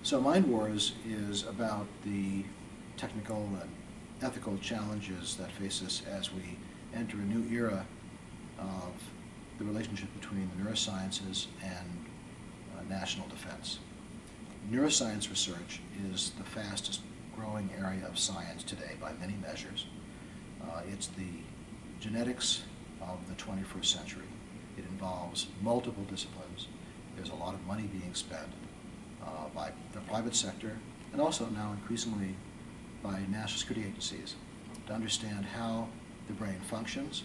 So Mind Wars is about the technical and ethical challenges that face us as we enter a new era of the relationship between the neurosciences and national defense. Neuroscience research is the fastest growing area of science today by many measures. It's the genetics of the 21st century. It involves multiple disciplines. There's a lot of money being spent by the private sector and also now increasingly by national security agencies to understand how the brain functions,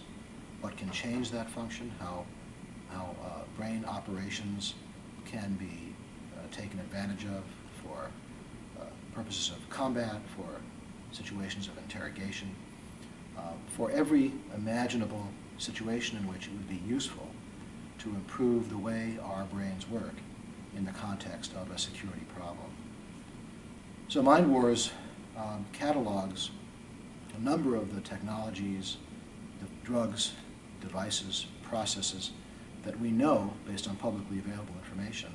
what can change that function, how brain operations can be taken advantage of for purposes of combat, for situations of interrogation, for every imaginable situation in which it would be useful to improve the way our brains work in the context of a security problem. So Mind Wars catalogs a number of the technologies, the drugs, devices, processes that we know, based on publicly available information,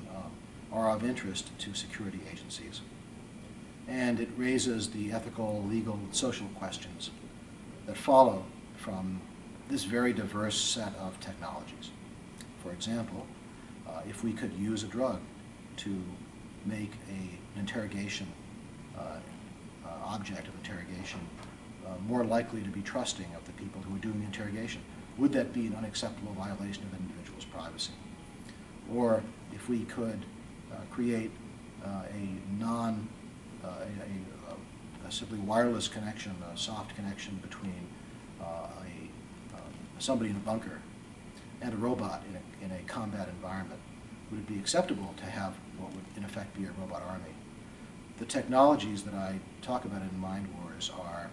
are of interest to security agencies. And it raises the ethical, legal, and social questions that follow from this very diverse set of technologies. For example, if we could use a drug to make an interrogation, object of interrogation, more likely to be trusting of the people who are doing the interrogation, would that be an unacceptable violation of an individual's privacy? Or if we could create a simply wireless connection, a soft connection between somebody in a bunker and a robot in a combat environment, would it be acceptable to have what would in effect be a robot army? The technologies that I talk about in Mind Wars are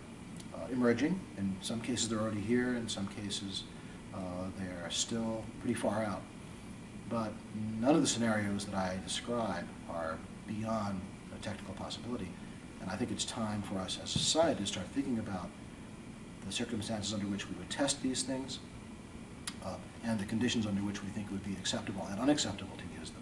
emerging. In some cases they're already here, in some cases they're still pretty far out. But none of the scenarios that I describe are beyond a technical possibility. And I think it's time for us as a society to start thinking about the circumstances under which we would test these things and the conditions under which we think it would be acceptable and unacceptable to use them.